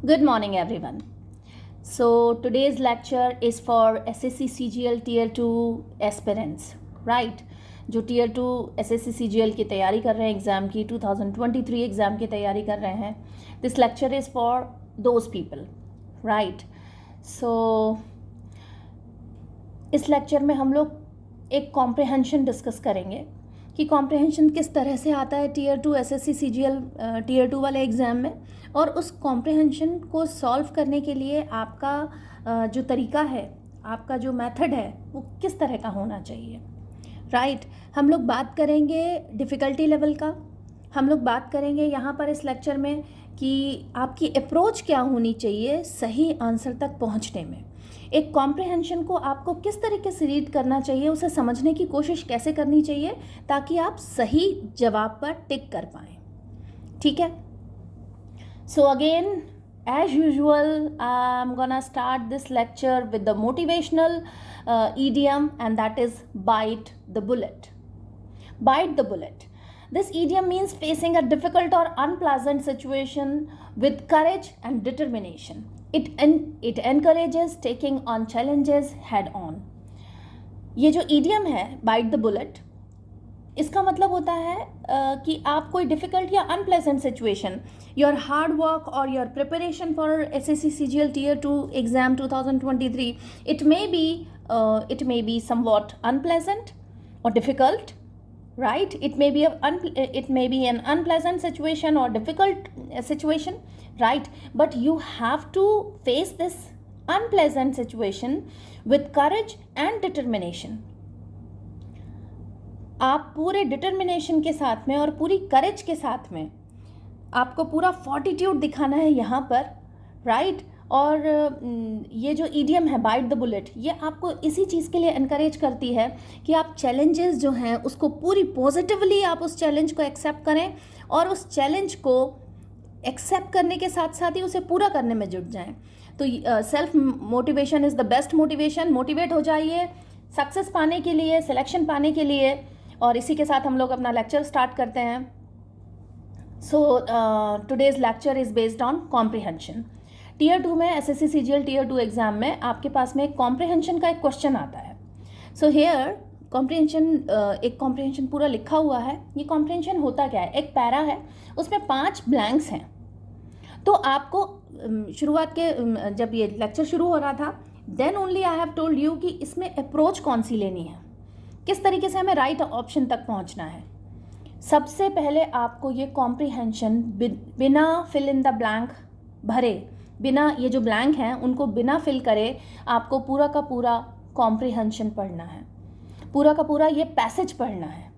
Good morning, everyone. So, today's lecture is for SSC CGL Tier 2 aspirants, right? जो Tier 2 SSC CGL की तैयारी कर रहे हैं एग्ज़ाम की 2023 एग्ज़ाम की तैयारी कर रहे हैं. This lecture is for those people, right? So, इस लेक्चर में हम लोग एक कॉम्प्रिहेंशन डिस्कस करेंगे कि कॉम्प्रिहेंशन किस तरह से आता है टीयर 2 एसएससी सीजीएल टीयर 2 वाले एग्ज़ाम में, और उस कॉम्प्रिहेंशन को सॉल्व करने के लिए आपका जो तरीका है, आपका जो मेथड है, वो किस तरह का होना चाहिए, राइट? हम लोग बात करेंगे डिफ़िकल्टी लेवल का. हम लोग बात करेंगे यहाँ पर इस लेक्चर में कि आपकी अप्रोच क्या होनी चाहिए सही आंसर तक पहुँचने में. एक कॉम्प्रिहेंशन को आपको किस तरीके से रीड करना चाहिए, उसे समझने की कोशिश कैसे करनी चाहिए ताकि आप सही जवाब पर टिक कर पाएँ. ठीक है. So again as usual, I'm gonna start this lecture with the motivational idiom, and that is bite the bullet. Bite the bullet. This idiom means facing a difficult or unpleasant situation with courage and determination. It encourages taking on challenges head on. ये जो idiom है bite the bullet, इसका मतलब होता है कि आप कोई डिफ़िकल्ट या unpleasant situation, your hard work और your preparation for SSC CGL tier 2 exam 2023, it may be somewhat unpleasant और difficult, right? It may be an unpleasant situation or difficult situation, right? But you have to face this unpleasant situation with courage and determination. आप पूरे determination के साथ में और पूरी करेज के साथ में आपको पूरा फोर्टिट्यूड दिखाना है यहाँ पर, राइट? और ये जो ईडियम है बाइट द बुलेट, ये आपको इसी चीज़ के लिए इनकरेज करती है कि आप चैलेंजेस जो हैं उसको पूरी पॉजिटिवली आप उस चैलेंज को एक्सेप्ट करें और उस चैलेंज को एक्सेप्ट करने के साथ साथ ही उसे पूरा करने में जुट जाएं. तो self motivation is the best motivation. Motivate हो जाइए सक्सेस पाने के लिए, सिलेक्शन पाने के लिए. और इसी के साथ हम लोग अपना लेक्चर स्टार्ट करते हैं. So today's lecture is based on comprehension. Tier 2 में एसएससी सीजीएल टीयर 2 एग्ज़ाम में आपके पास में एक कॉम्प्रिहेंशन का एक क्वेश्चन आता है. सो हेयर कॉम्प्रिहेंशन, एक कॉम्प्रिहेंशन पूरा लिखा हुआ है. ये कॉम्प्रिहेंशन होता क्या है? एक पैरा है, उसमें 5 ब्लैंक्स हैं. तो आपको शुरुआत के जब ये लेक्चर शुरू हो रहा था, then only I have told you कि इसमें अप्रोच कौन सी लेनी है, किस तरीके से हमें राइट ऑप्शन तक पहुंचना है. सबसे पहले आपको ये कॉम्प्रिहेंशन बिना फिल इन द ब्लैंक भरे, बिना ये जो ब्लैंक हैं उनको बिना फिल करे आपको पूरा का पूरा कॉम्प्रिहेंशन पढ़ना है, पूरा का पूरा ये पैसेज पढ़ना है.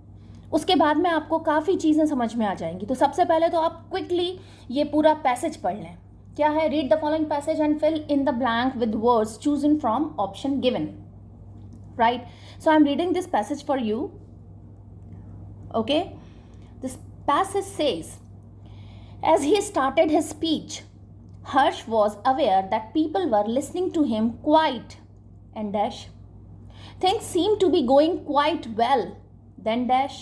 उसके बाद में आपको काफ़ी चीज़ें समझ में आ जाएंगी. तो सबसे पहले तो आप क्विकली ये पूरा पैसेज पढ़ लें. क्या है? Read the following passage and fill in the blank with words chosen from option given. Right? So I'm reading this passage for you. Okay? This passage says, as he started his speech, Harsh was aware that people were listening to him quite and dash. Things seemed to be going quite well. Then dash.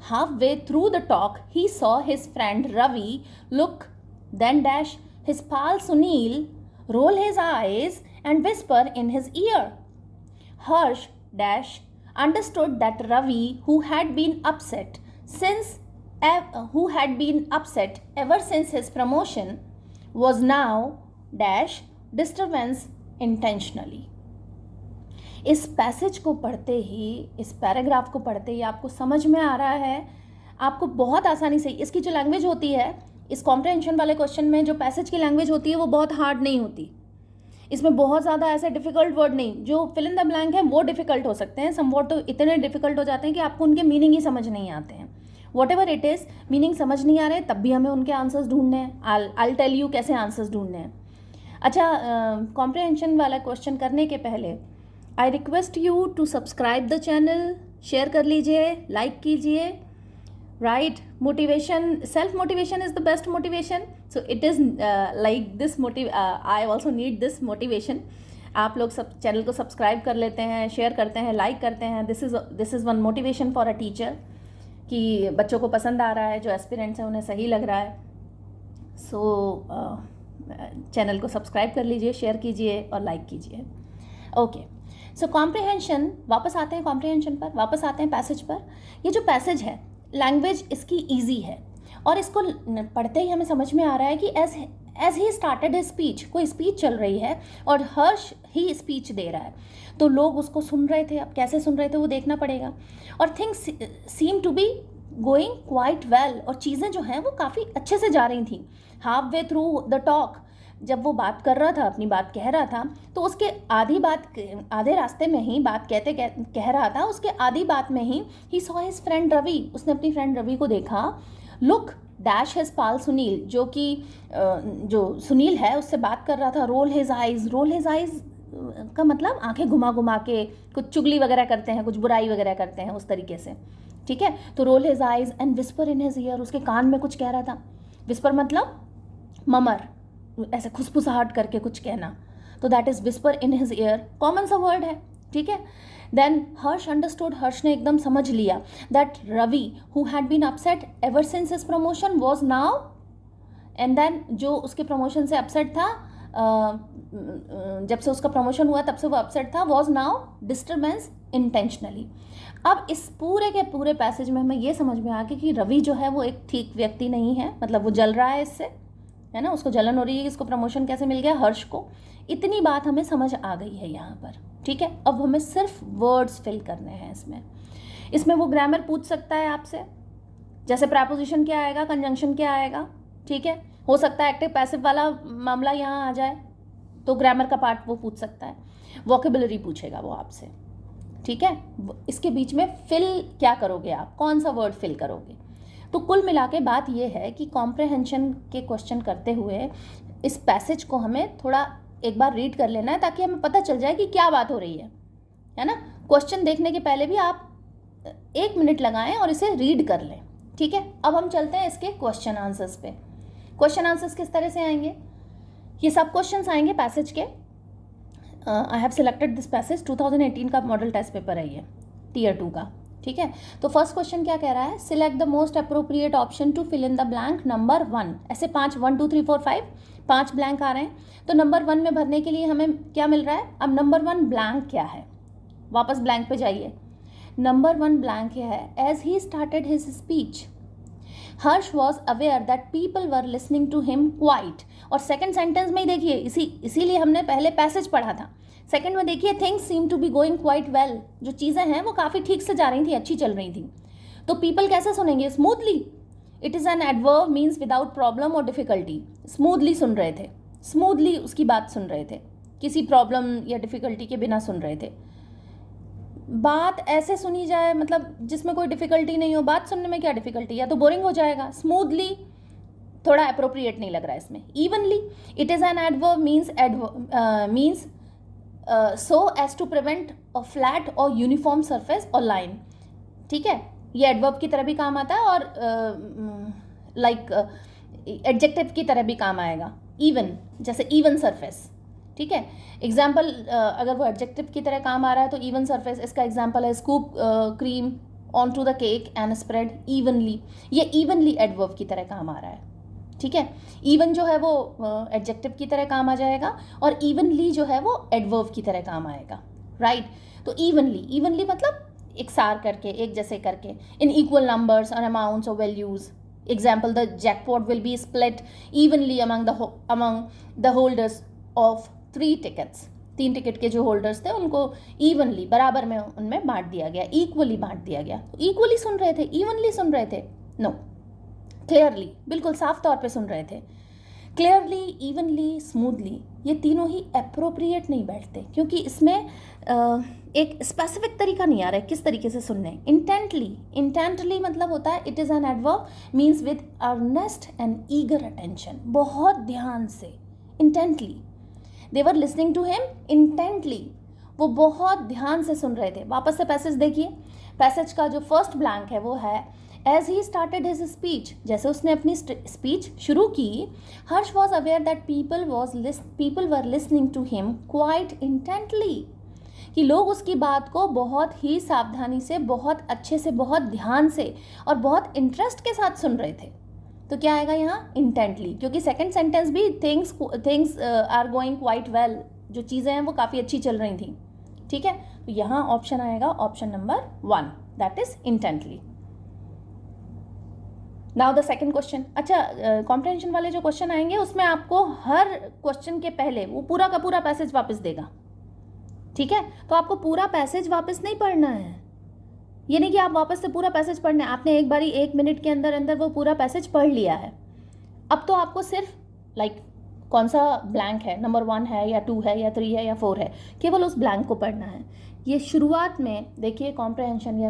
Halfway through the talk, he saw his friend Ravi look, then dash, his pal Sunil roll his eyes and whisper in his ear. Harsh dash understood that Ravi, who had been upset ever since his promotion, was now dash disturbance intentionally. इस passage को पढ़ते ही, इस paragraph को पढ़ते ही आपको समझ में आ रहा है, आपको बहुत आसानी से इसकी जो लैंग्वेज होती है, इस कॉम्प्रिहेंशन वाले क्वेश्चन में जो पैसेज की लैंग्वेज होती है वो बहुत हार्ड नहीं होती. इसमें बहुत ज़्यादा ऐसे डिफ़िकल्ट वर्ड नहीं, जो फिल इन द ब्लैंक हैं वो डिफ़िकल्ट हो सकते हैं, समवॉट तो इतने डिफ़िकल्ट हो जाते हैं कि आपको उनके मीनिंग ही समझ नहीं आते हैं. What ever it is, meaning समझ नहीं आ रहे तब भी हमें उनके आंसर्स ढूंढने हैं. आई टेल यू कैसे आंसर्स ढूंढने हैं. अच्छा, कॉम्प्रिहेंशन वाला क्वेश्चन करने के पहले I request you to subscribe the channel, share कर लीजिए, लाइक कीजिए. right? Motivation, self motivation is the best motivation. So it is like this I also need this motivation. आप लोग सब चैनल को सब्सक्राइब कर लेते हैं, शेयर करते हैं, लाइक करते हैं. This is one motivation for a teacher कि बच्चों को पसंद आ रहा है, जो एस्पिरेंट्स हैं उन्हें सही लग रहा है. सो चैनल को सब्सक्राइब कर लीजिए, शेयर कीजिए और लाइक कीजिए। ओके, सो कॉम्प्रिहेंशन, वापस आते हैं कॉम्प्रिहेंशन पर, वापस आते हैं पैसेज पर। ये जो पैसेज है, लैंग्वेज इसकी ईजी है और इसको पढ़ते ही हमें समझ में आ रहा है कि as he started a speech, कोई स्पीच चल रही है और हर्ष ही स्पीच दे रहा है, तो लोग उसको सुन रहे थे। अब कैसे सुन रहे थे वो देखना पड़ेगा। और things seem to be going quite well, और चीज़ें जो हैं वो काफ़ी अच्छे से जा रही थी। Half way through the talk, जब वो बात कर रहा था, अपनी बात कह रहा था, तो उसके आधे रास्ते में ही बात कह रहा था, उसके आधी बात में ही सॉ हिज फ्रेंड रवि, उसने अपनी फ्रेंड रवि को देखा। Look dash his pal Sunil, जो सुनील है उससे बात कर रहा था। रोल हिज आइज का मतलब आंखें घुमा घुमा के कुछ चुगली वगैरह करते हैं, कुछ बुराई वगैरह करते हैं, उस तरीके से, ठीक है। तो roll his eyes and whisper in his ear, उसके कान में कुछ कह रहा था। विस्पर मतलब ममर, ऐसे खुसफुसाहट करके कुछ कहना, तो that is whisper in his year, common सा वर्ड है, ठीक है। देन हर्ष अंडरस्टूड, हर्ष ने एकदम समझ लिया that Ravi who had been upset ever since his promotion was now, and then जो उसके प्रमोशन से अपसेट था, जब से उसका प्रमोशन हुआ तब से वो अपसेट था, वॉज नाउ डिस्टर्बेंस इंटेंशनली। अब इस पूरे के पूरे पैसेज में हमें ये समझ में आ गया कि रवि जो है वो एक ठीक व्यक्ति नहीं है, मतलब वो जल रहा है इससे, है ना, उसको जलन हो रही है कि इसको प्रमोशन कैसे मिल गया हर्ष को। इतनी बात हमें समझ आ गई है यहाँ पर, ठीक है। अब हमें सिर्फ वर्ड्स फिल करने हैं इसमें वो ग्रामर पूछ सकता है आपसे, जैसे प्रपोजिशन क्या आएगा, कंजंक्शन क्या आएगा, ठीक है। हो सकता है एक्टिव पैसिव वाला मामला यहाँ आ जाए, तो ग्रामर का पार्ट वो पूछ सकता है। वोकेबुलरी पूछेगा वो आपसे, ठीक है। इसके बीच में फिल क्या करोगे आप, कौन सा वर्ड फिल करोगे। तो कुल मिला के बात ये है कि कॉम्प्रहेंशन के क्वेश्चन करते हुए इस पैसेज को हमें थोड़ा एक बार रीड कर लेना है, ताकि हमें पता चल जाए कि क्या बात हो रही है ना। क्वेश्चन देखने के पहले भी आप 1 मिनट लगाएं और इसे रीड कर लें, ठीक है। अब हम चलते हैं इसके क्वेश्चन आंसर्स पे। क्वेश्चन आंसर्स किस तरह से आएंगे, ये सब क्वेश्चंस आएंगे पैसेज के। I have selected this passage, 2018 का मॉडल टेस्ट पेपर है ये, Tier 2 का, ठीक है। तो फर्स्ट क्वेश्चन क्या कह रहा है, select the most appropriate option to fill in the blank number 1। ऐसे 5 1 2 3 4 5 5 ब्लैंक आ रहे हैं, तो नंबर 1 में भरने के लिए हमें क्या मिल रहा है। अब नंबर 1 ब्लैंक क्या है, वापस ब्लैंक पे जाइए। नंबर 1 ब्लैंक क्या है, as he started his speech Harsh was aware that people were listening to him quite. और सेकेंड सेंटेंस में ही देखिए, इसीलिए हमने पहले पैसेज पढ़ा था। सेकंड में देखिए, things seem to be going quite well, जो चीज़ें हैं वो काफ़ी ठीक से जा रही थी, अच्छी चल रही थी। तो पीपल कैसे सुनेंगे, smoothly. It is an adverb, means without problem और डिफिकल्टी। स्मूथली सुन रहे थे, स्मूथली उसकी बात सुन रहे थे, किसी प्रॉब्लम या डिफिकल्टी के बिना सुन रहे थे। बात ऐसे सुनी जाए, मतलब जिसमें कोई डिफिकल्टी नहीं हो, बात सुनने में क्या डिफिकल्टी, या तो बोरिंग हो जाएगा। स्मूथली थोड़ा अप्रोप्रिएट नहीं लग रहा है इसमें। Evenly, it is an adverb, means so as to prevent a flat or uniform surface or line, ठीक है। ये एडवर्ब की तरह भी काम आता है और लाइक एडजेक्टिव की तरह भी काम आएगा। इवन, जैसे इवन सरफेस, ठीक है। एग्जाम्पल, अगर वो एडजेक्टिव की तरह काम आ रहा है तो इवन सरफेस, इसका एग्जाम्पल है scoop cream on to the cake and spread evenly. ये इवनली एडवर्ब की तरह काम आ रहा है, ठीक है। इवन जो है वो एडजेक्टिव की तरह काम आ जाएगा और इवनली जो है वो एडवर्ब की तरह काम आएगा, राइट। तो इवनली मतलब एक सार करके, एक जैसे करके, इन इक्वल नंबर्स और अमाउंट्स और values. Example, the jackpot will be split evenly among the holders of 3 tickets. 3 ticket के जो होल्डर्स थे उनको इवनली, बराबर में उनमें बांट दिया गया, इक्वली बांट दिया गया। इक्वली सुन रहे थे, इवनली सुन रहे थे, नो, क्लियरली, बिल्कुल साफ तौर पे सुन रहे थे। क्लियरली, इवनली, स्मूथली, ये तीनों ही अप्रोप्रिएट नहीं बैठते, क्योंकि इसमें एक स्पेसिफिक तरीका नहीं आ रहा है किस तरीके से सुनने। इंटेंटली मतलब होता है, it is an adverb, means with earnest and eager attention, बहुत ध्यान से, intently. They were listening to him intently, वो बहुत ध्यान से सुन रहे थे। वापस से पैसेज देखिए, पैसेज का जो फर्स्ट ब्लैंक है वो है, as he started his speech, जैसे उसने अपनी स्पीच शुरू की, Harsh was aware that people were listening to him quite intently, कि लोग उसकी बात को बहुत ही सावधानी से, बहुत अच्छे से, बहुत ध्यान से और बहुत इंटरेस्ट के साथ सुन रहे थे, तो क्या आएगा यहाँ? इंटेंटली, क्योंकि सेकंड सेंटेंस भी things are going quite well, जो चीज़ें हैं वो काफ़ी अच्छी चल रही थी, ठीक है। तो यहाँ ऑप्शन आएगा option number 1, that is intently. Now the second question. अच्छा, कॉम्प्रिहेंशन वाले जो क्वेश्चन आएंगे उसमें आपको हर क्वेश्चन के पहले वो पूरा का पूरा पैसेज वापस देगा, ठीक है। तो आपको पूरा पैसेज वापस नहीं पढ़ना है, ये नहीं कि आप वापस से पूरा पैसेज पढ़ना है, आपने एक बारी 1 मिनट के अंदर अंदर वो पूरा पैसेज पढ़ लिया है। अब तो आपको सिर्फ कौन सा ब्लैंक है, नंबर 1 है या 2 है या 3 है या 4 है, केवल उस ब्लैंक को पढ़ना है। ये शुरुआत में देखिए, कॉम्प्रिहेंशन या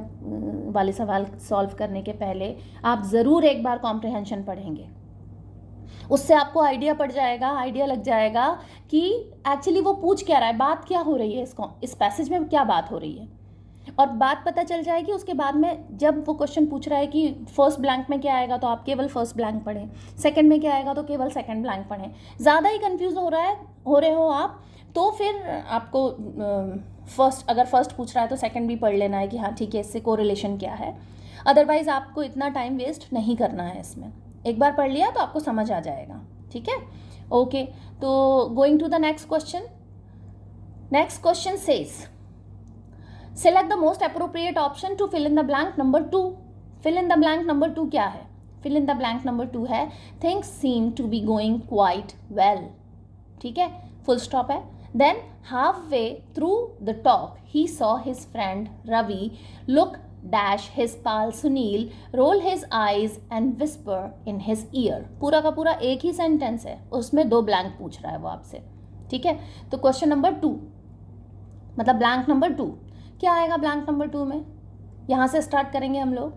वाले सवाल सॉल्व करने के पहले आप ज़रूर एक बार कॉम्प्रिहेंशन पढ़ेंगे, उससे आपको आइडिया पड़ जाएगा, आइडिया लग जाएगा कि एक्चुअली वो पूछ क्या रहा है, बात क्या हो रही है, इस पैसेज में क्या बात हो रही है, और बात पता चल जाएगी। उसके बाद में जब वो क्वेश्चन पूछ रहा है कि फर्स्ट ब्लैंक में क्या आएगा, तो आप केवल फर्स्ट ब्लैंक पढ़ें, सेकंड में क्या आएगा तो केवल सेकंड ब्लैंक पढ़ें। ज़्यादा ही कंफ्यूज हो रहे हो आप, तो फिर आपको अगर फर्स्ट पूछ रहा है तो सेकंड भी पढ़ लेना है कि हाँ ठीक है, इससे कोरिलेशन क्या है। अदरवाइज आपको इतना टाइम वेस्ट नहीं करना है इसमें, एक बार पढ़ लिया तो आपको समझ आ जाएगा, ठीक है। ओके, तो going to the next question. Next question says select the most appropriate option to fill in the blank number 2. fill in the blank number 2 क्या है? fill in the blank number 2 है things seem to be going quite well, ठीक है, full stop है। then halfway through the talk he saw his friend Ravi look dash his pal Sunil roll his eyes and whisper in his ear। पूरा का पूरा एक ही sentence है, उसमें 2 blank पूछ रहा है वो आपसे, ठीक है। तो क्वेश्चन नंबर 2 मतलब ब्लैंक नंबर 2 क्या आएगा? ब्लैंक नंबर 2 में यहाँ से स्टार्ट करेंगे हम लोग।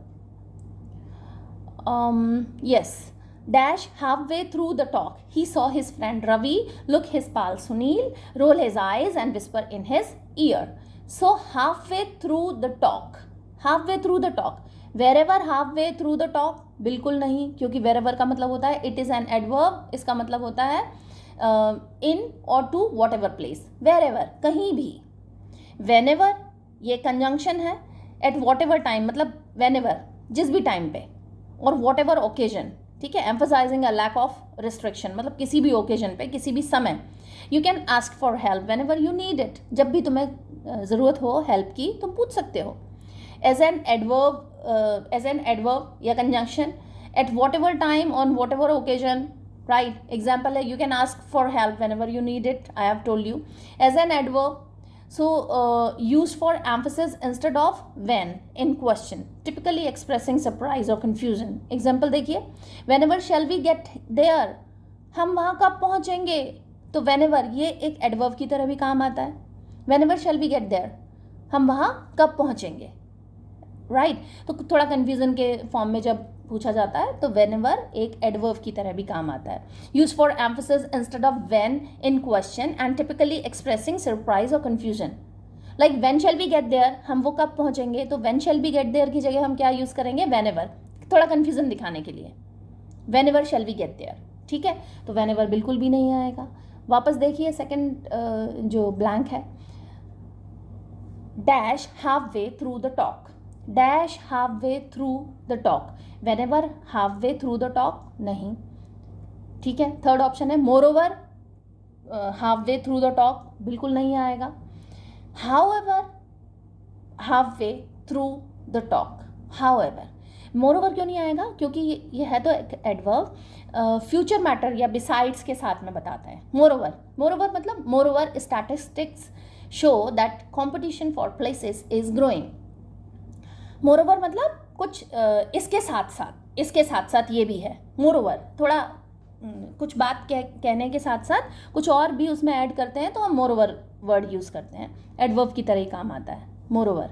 Yes, dash halfway through the talk he saw his friend Ravi look his pal Sunil roll his eyes and whisper in his ear. So halfway through the talk, halfway through the talk, wherever halfway through the talk बिल्कुल नहीं, क्योंकि where ever का मतलब होता है it is an adverb, इसका मतलब होता है in or to whatever place, wherever कहीं भी। वेन एवर ये कंजंक्शन है, एट वॉट एवर टाइम मतलब वेन एवर जिस भी टाइम पे, और वॉट एवर ओकेजन, ठीक है, emphasizing a lack of restriction मतलब किसी भी ओकेजन पे, किसी भी समय। You can ask for help whenever you need it, जब भी तुम्हें ज़रूरत हो हेल्प की तुम पूछ सकते हो। एज एन एडवर्ब या conjunction, at whatever time on whatever occasion, right. Example है you can ask for help whenever you need it, I have told you. As an adverb, so used for emphasis instead of when in question, typically expressing surprise or confusion। example देखिए, whenever shall we get there, हम वहाँ कब पहुँचेंगे, तो whenever ये एक adverb की तरह भी काम आता है। whenever shall we get there, हम वहाँ कब पहुँचेंगे, राइट। तो थोड़ा confusion के फॉर्म में जब पूछा जाता है तो whenever एक adverb की तरह भी काम आता है। Used for emphasis instead of when in question and typically expressing surprise or confusion। Like when shall we get there, हम वो कब पहुँचेंगे, तो when shall we get there की जगह हम क्या यूज़ करेंगे, whenever, थोड़ा confusion दिखाने के लिए, whenever shall we get there, ठीक है। तो whenever बिल्कुल भी नहीं आएगा। वापस देखिए सेकेंड जो ब्लैंक है, dash halfway through the talk, dash halfway through the talk, whenever halfway through the talk नहीं, ठीक है। थर्ड ऑप्शन है moreover halfway through the talk बिल्कुल नहीं आएगा। however halfway through the talk, however, moreover क्यों नहीं आएगा, क्योंकि ये है तो एडवर्ब, फ्यूचर मैटर या बिसाइड्स के साथ में बताता है। moreover, moreover मतलब moreover statistics show that competition for places is growing। Moreover मतलब कुछ इसके साथ साथ ये भी है। मोरोवर थोड़ा कुछ बात कहने के साथ साथ कुछ और भी उसमें ऐड करते हैं तो हम मोरोवर वर्ड यूज़ करते हैं, एडवर्ब की तरह ही काम आता है मोरोवर,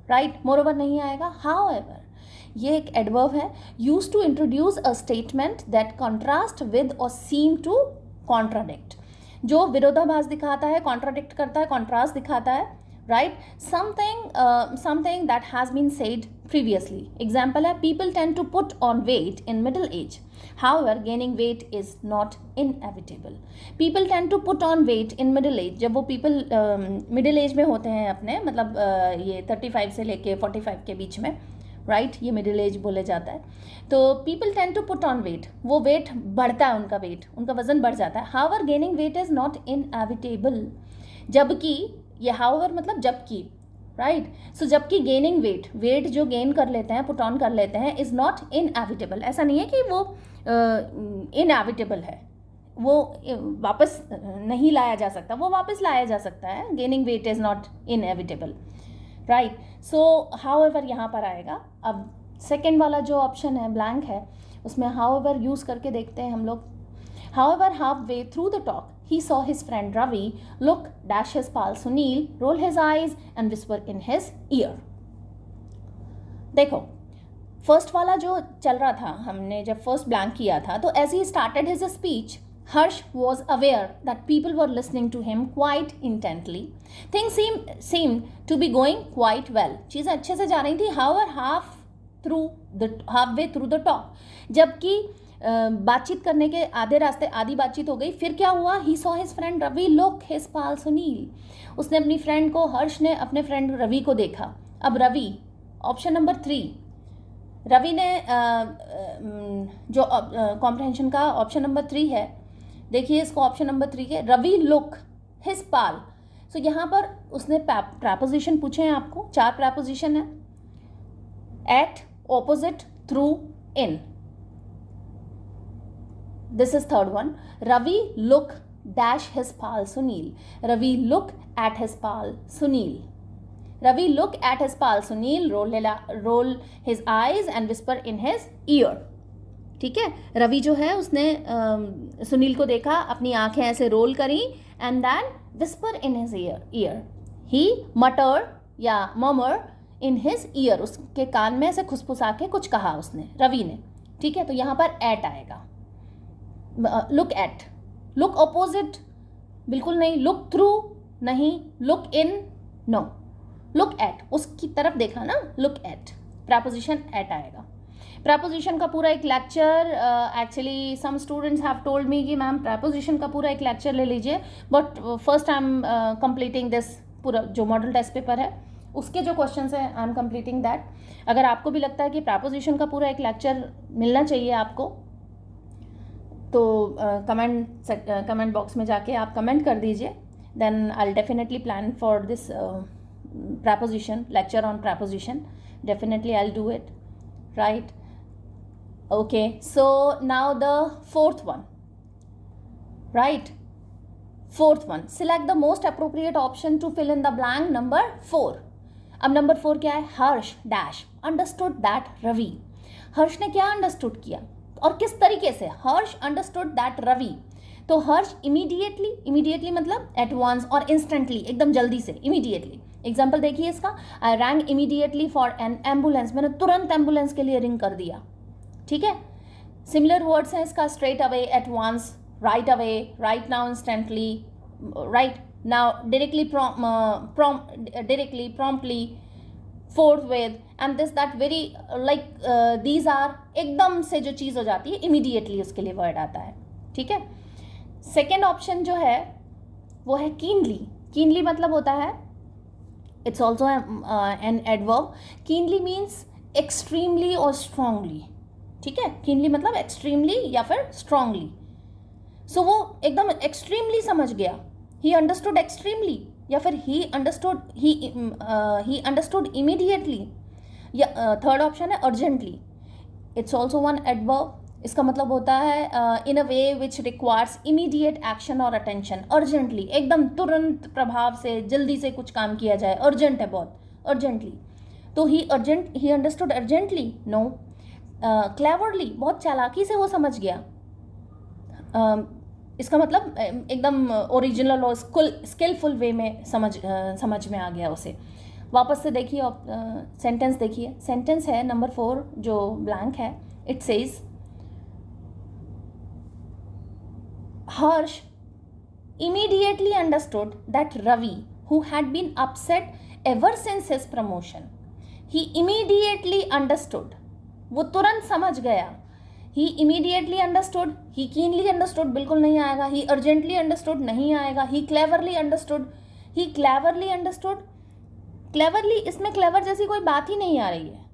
राइट। मोरोवर नहीं आएगा। हाउएवर ये एक एडवर्ब है, used to introduce a statement that contrast with or seem to contradict, जो विरोधाभास दिखाता है, कॉन्ट्राडिक्ट करता है, कॉन्ट्रास्ट दिखाता है, right, something that has been said previously। example है people tend to put on weight in middle age, however gaining weight is not inevitable। people tend to put on weight in middle age, जब वो people middle age में होते हैं अपने मतलब ये 35 से लेके 45 के बीच में, राइट, ये मिडिल एज बोले जाता है। तो people tend to put on weight, वो वेट बढ़ता है, उनका वेट, उनका वजन बढ़ जाता है। However gaining weight is not inevitable, जबकि ये हाउएवर मतलब जबकि, राइट। सो जबकि गेनिंग वेट जो गेन कर लेते हैं, पुट ऑन कर लेते हैं, इज नॉट इनएविटेबल, ऐसा नहीं है कि वो इनएविटेबल है, वो वापस नहीं लाया जा सकता, वो वापस लाया जा सकता है। Gaining weight is not inevitable, right. So however यहाँ पर आएगा। अब सेकेंड वाला जो ऑप्शन है ब्लैंक है, उसमें हाउएवर यूज़ करके देखते हैं हम लोग। However half way through the talk he saw his friend Ravi look, dash his pal Sunil, roll his eyes and whisper in his ear. देखो, फर्स्ट वाला जो चल रहा था, हमने जब फर्स्ट ब्लैंक किया था, तो as he started his speech, Harsh was aware that people were listening to him quite intently. Things seemed to be going quite well. चीज़ें अच्छे से जा रही थी। However, halfway through the talk, जबकि बातचीत करने के आधे रास्ते आधी बातचीत हो गई, फिर क्या हुआ? He saw his friend Ravi look his pal Sunil, उसने अपनी फ्रेंड को, हर्ष ने अपने फ्रेंड रवि को देखा। अब रवि, ऑप्शन नंबर 3, रवि ने जो कॉम्प्रहेंशन का ऑप्शन नंबर 3 है, देखिए इसको, ऑप्शन नंबर 3 के रवि लुक हिज पाल। सो यहाँ पर उसने प्रैपोजिशन पूछे हैं आपको, 4 प्रैपोजिशन है, at, opposite, through, in. This is third one. Ravi look dash his pal Sunil. Ravi look at his pal Sunil. Ravi look at his pal Sunil, roll his eyes and whisper in his ear. ठीक है, रवि जो है उसने सुनील को देखा, अपनी आंखें ऐसे रोल करी, and then whisper in his ear, he mutter या मर्मर इन हिज ईयर, उसके कान में ऐसे खुसफुसा के कुछ कहा उसने, रवि ने। ठीक है, तो यहाँ पर एट आएगा। लुक एट, लुक अपोजिट बिल्कुल नहीं, लुक थ्रू नहीं, look in no, look at, उसकी तरफ देखा ना, लुक एट, प्रपोजिशन एट आएगा। प्रपोजिशन का पूरा एक lecture, actually some students have told me कि मैम प्रपोजिशन का पूरा एक लेक्चर ले लीजिए, but first I am completing this, पूरा जो मॉडल टेस्ट पेपर है उसके जो क्वेश्चंस हैं, आई एम कंप्लीटिंग दैट। अगर आपको भी लगता है कि प्रपोजिशन का पूरा एक लेक्चर मिलना चाहिए आपको, तो कमेंट बॉक्स में जाके आप कमेंट कर दीजिए, then I will definitely plan for this preposition lecture on preposition, definitely I will do it, right. Okay, so now the fourth one, right, fourth one, select the most appropriate option to fill in the blank number 4। अब number 4 क्या है? Harsh dash understood that Ravi. Harsh ने क्या understood किया और किस तरीके से? हर्ष अंडरस्टूड दैट रवि, तो हर्ष इमीडिएटली मतलब एट वंस और इंस्टेंटली, एकदम जल्दी से, इमीडिएटली। एग्जाम्पल देखिए इसका, I rang immediately for an ambulance, मैंने तुरंत एम्बुलेंस के लिए रिंग कर दिया। ठीक है, सिमिलर वर्ड्स हैं इसका, straight away, at once, right away, right now, instantly, right now, directly, promptly, forthwith, and this that very like these are, एकदम से जो चीज़ हो जाती है इमीडिएटली उसके लिए वर्ड आता है। ठीक है, सेकेंड ऑप्शन जो है वो है कीनली। कीनली मतलब होता है, it's also an adverb. Keenly means extremely और स्ट्रांगली। ठीक है, कीनली मतलब एक्सट्रीमली या फिर स्ट्रांगली। सो वो एकदम एक्सट्रीमली समझ गया, ही अंडरस्टूड एक्सट्रीमली, या फिर ही अंडरस्टूड इमीडिएटली, या थर्ड ऑप्शन है urgently. It's also one adverb. इसका मतलब होता है इन अ वे विच रिक्वायर्स इमीडिएट एक्शन और अटेंशन। अर्जेंटली, एकदम तुरंत प्रभाव से, जल्दी से कुछ काम किया जाए, अर्जेंट है बहुत, अर्जेंटली। तो he understood urgently, no. Cleverly, बहुत चालाकी से वो समझ गया। इसका मतलब एकदम ओरिजिनल और स्किलफुल वे में समझ में आ गया उसे। वापस से देखिए, सेंटेंस देखिए, सेंटेंस है नंबर 4 जो ब्लैंक है। It says Harsh immediately understood that Ravi, who had been upset ever since his promotion, he immediately understood, वो तुरंत समझ गया। He immediately understood, he keenly understood बिल्कुल नहीं आएगा, he urgently understood नहीं आएगा, he cleverly understood, he cleverly understood। cleverly, इसमें clever जैसी कोई बात ही नहीं आ रही है,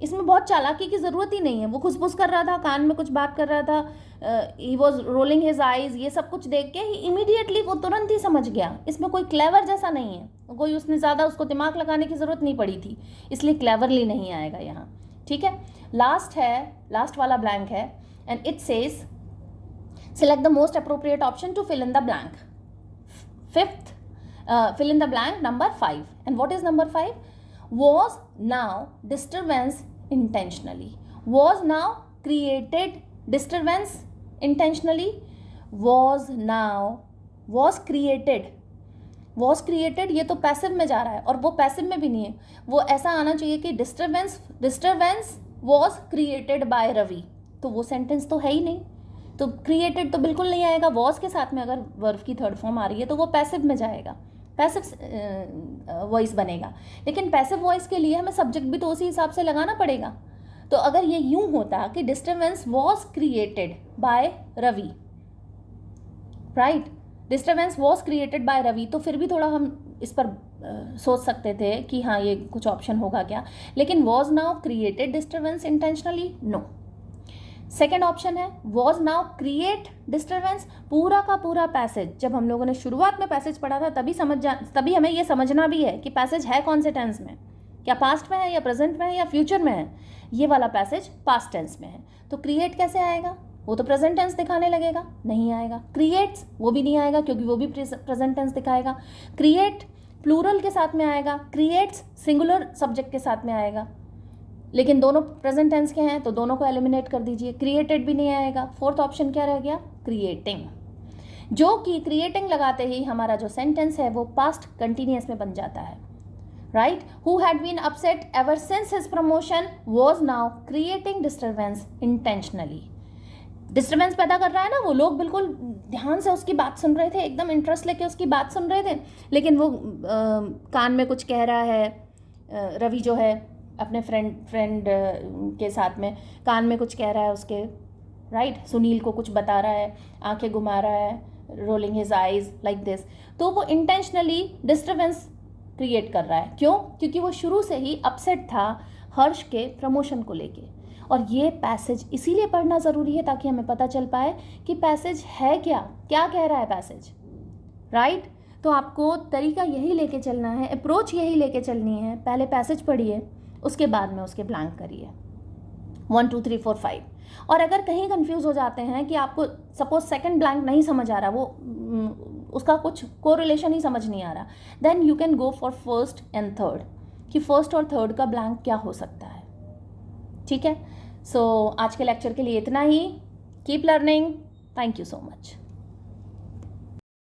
इसमें बहुत चालाकी की ज़रूरत ही नहीं है। वो खुसफुस कर रहा था, कान में कुछ बात कर रहा था, he was rolling his eyes, ये सब कुछ देख के ही इमीडिएटली वो तुरंत ही समझ गया। इसमें कोई क्लेवर जैसा नहीं है, कोई उसने ज़्यादा उसको दिमाग लगाने की ज़रूरत नहीं पड़ी थी, इसलिए क्लेवरली नहीं आएगा यहाँ। ठीक है, लास्ट है, लास्ट वाला ब्लैंक है, and it says select the most appropriate option to fill in the blank. Fifth, fill in the blank number 5. And what is number 5? Was now disturbance intentionally. Was now created disturbance intentionally. Was now, was created. Was created ये तो passive में जा रहा है, और वो passive में भी नहीं है। वो ऐसा आना चाहिए कि disturbance was created by Ravi, तो वो सेंटेंस तो है ही नहीं, तो क्रिएटेड तो बिल्कुल नहीं आएगा। वॉज के साथ में अगर वर्ब की थर्ड फॉर्म आ रही है तो वो पैसिव में जाएगा, पैसिव वॉइस बनेगा। लेकिन पैसिव वॉइस के लिए हमें सब्जेक्ट भी तो उसी हिसाब से लगाना पड़ेगा। तो अगर ये यूं होता कि disturbance was created by Ravi, right, disturbance was created by Ravi, तो फिर भी थोड़ा हम इस पर सोच सकते थे कि हाँ ये कुछ ऑप्शन होगा क्या। लेकिन was now created disturbance intentionally, no. Second option है वॉज नाउ क्रिएट डिस्टर्बेंस। पूरा का पूरा पैसेज, जब हम लोगों ने शुरुआत में पैसेज पढ़ा था तभी हमें ये समझना भी है कि पैसेज है कौन से टेंस में, क्या पास्ट में है या प्रेजेंट में है या फ्यूचर में है। ये वाला पैसेज पास्ट टेंस में है, तो क्रिएट कैसे आएगा, वो तो प्रेजेंट टेंस दिखाने लगेगा, नहीं आएगा। क्रिएट्स, वो भी नहीं आएगा क्योंकि वो भी प्रेजेंट टेंस दिखाएगा। क्रिएट प्लूरल के साथ में आएगा, क्रिएट्स सिंगुलर सब्जेक्ट के साथ में आएगा, लेकिन दोनों प्रेजेंट टेंस के हैं तो दोनों को एलिमिनेट कर दीजिए, क्रिएटेड भी नहीं आएगा। फोर्थ ऑप्शन क्या रह गया, क्रिएटिंग, जो कि क्रिएटिंग लगाते ही हमारा जो सेंटेंस है वो पास्ट कंटिन्यूअस में बन जाता है, right. Who had been upset ever since his promotion was now creating disturbance intentionally. Disturbance पैदा कर रहा है ना वो, लोग बिल्कुल ध्यान से उसकी बात सुन रहे थे, एकदम इंटरेस्ट लेके उसकी बात सुन रहे थे, लेकिन वो कान में कुछ कह रहा है, रवि जो है अपने फ्रेंड के साथ में कान में कुछ कह रहा है उसके, राइट, सुनील को कुछ बता रहा है, आंखें घुमा रहा है, rolling his eyes like this, तो वो इंटेंशनली डिस्टर्बेंस क्रिएट कर रहा है। क्यों? क्योंकि वो शुरू से ही अपसेट था हर्ष के प्रमोशन को लेके। और ये पैसेज इसीलिए पढ़ना ज़रूरी है ताकि हमें पता चल पाए कि पैसेज है क्या, क्या कह रहा है पैसेज, राइट। तो आपको तरीका यही लेके चलना है, अप्रोच यही लेके चलनी है। पहले पैसेज पढ़िए, उसके बाद में उसके ब्लैंक करिए 1 2 3 4 5। और अगर कहीं कंफ्यूज हो जाते हैं कि आपको सपोज सेकंड ब्लैंक नहीं समझ आ रहा, वो उसका कुछ कोरिलेशन ही समझ नहीं आ रहा, then you can go for first and third, कि फर्स्ट और थर्ड का ब्लैंक क्या हो सकता है। ठीक है, सो आज के लेक्चर के लिए इतना ही। Keep learning, thank you so much.